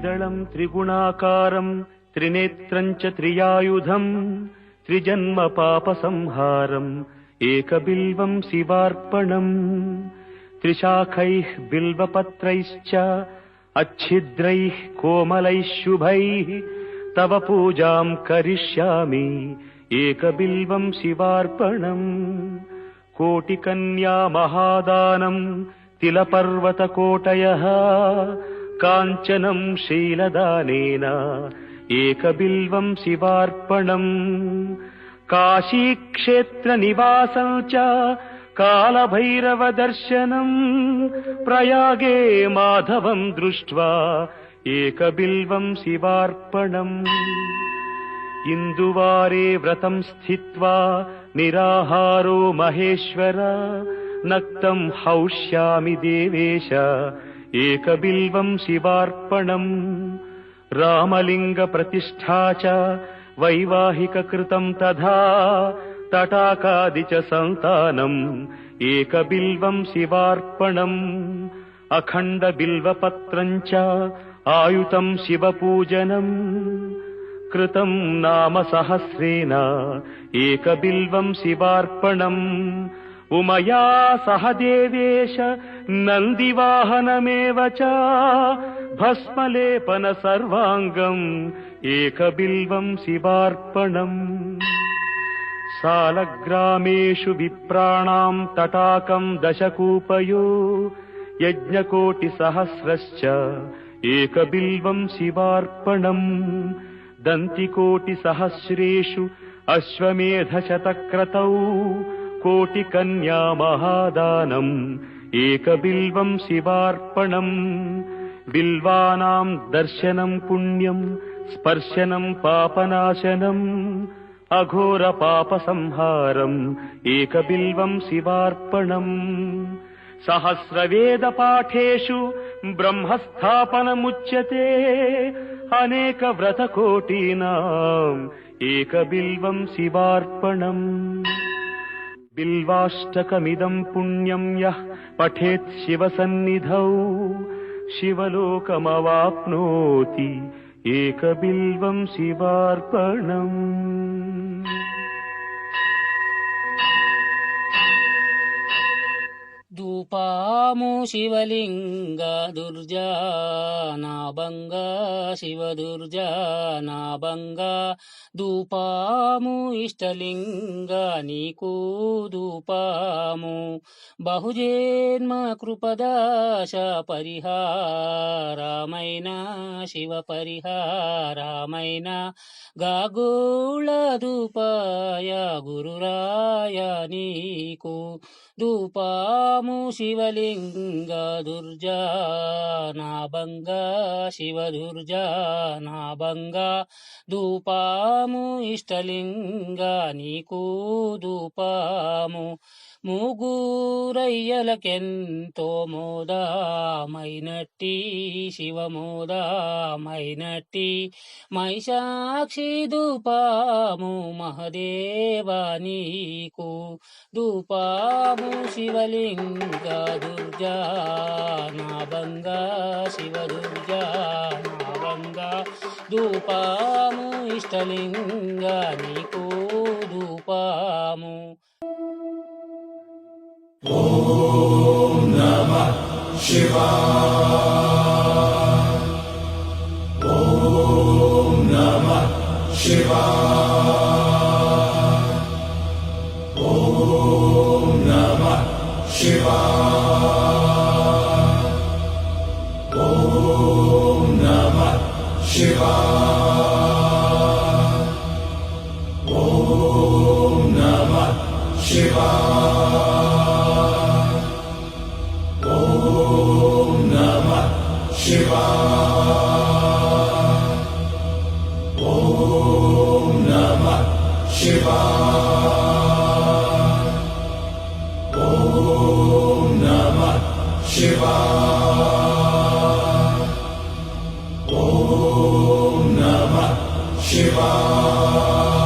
त्रिदलं त्रिगुणाकारं त्रिनेत्रं च त्रियायुधं त्रिजन्म पापसंहारम् एकबिल्वं शिवार्पणम् त्रिशाखैः बिल्वपत्रैश्च अच्छिद्रैः कोमलैः शुभैः तव पूजां करिष्यामि एकबिल्वं शिवार्पणम् कोटिकन्या महादानं तिलपर्वतकोटयः काञ्चनं शीलदानेन एकबिल्वं शिवार्पणम् काशीक्षेत्रनिवासं च कालभैरवदर्शनम् प्रयागे माधवं दृष्ट्वा एकबिल्वं शिवार्पणम् इन्दुवारे व्रतं स्थित्वा निराहारो महेश्वर नक्तं हौष्यामि देवेश एकबिल्वं शिवार्पणम् रामलिङ्गप्रतिष्ठा च वैवाहिककृतं तथा तटाकादि च सन्तानम् एकबिल्वं शिवार्पणम् अखण्डबिल्वपत्रं च आयुतं शिवपूजनम् कृतं नाम सहस्रेण एकबिल्वं शिवार्पणम् उमया सह देवेश नन्दिवाहनमेव च भस्मलेपन सर्वाङ्गम् एकबिल्वं शिवार्पणम् सालग्रामेषु विप्राणां तटाकं दशकूपयो यज्ञकोटिसहस्रश्च एकबिल्वं शिवार्पणम् दन्तिकोटिसहस्रेषु अश्वमेधशतक्रतौ कोटिकन्या महादानम् एकबिल्वं शिवार्पणम् बिल्वानां दर्शनं पुण्यं स्पर्शनं पापनाशनम् अघोरपापसंहारम् एकबिल्वं शिवार्पणम् सहस्रवेदपाठेषु ब्रह्मस्थापनमुच्यते अनेकव्रतकोटीनाम् एकबिल्वं शिवार्पणम् बिल्वाष्टकमिदं पुण्यं यः पठेत् शिवसन्निधौ शिवलोकमवाप्नोति एकबिल्वं शिवार्पणम् ధూపాము శివలింగ దుర్జానాభంగ శివ దుర్జానాభంగ ధూపాము ఇష్టలింగ నీకు ధూపాము బహుజన్మ కృపదాశ పరిహారమైన శివ పరిహారమైన గాగోళ ధూపాయ గురురాయ నీకు ధూపాము శివలింగ దుర్జానాభంగ శివ దుర్జానాభంగ ధూపాము ఇష్టలింగ నీకు ధూపాము మూగురయ్యలకెంతో మోదమైనట్టి శివమోదమైనట్టి మైషాక్షి ధూపాము మహదేవ నీకు ధూపాము శివలింగ దుర్జానాభంగ శివ దుర్జానాభంగ ధూపాము ఇష్టలింగ నీకు ధూపాము. ఓం నమః శివాయ ఓం నమః శివాయ ఓం నమః శివాయ ఓం నమః శివాయ ఓం నమః శివాయ ఓం నమః శివాయ ఓం నమః శివాయ ఓం నమః శివాయ ఓం నమః శివాయ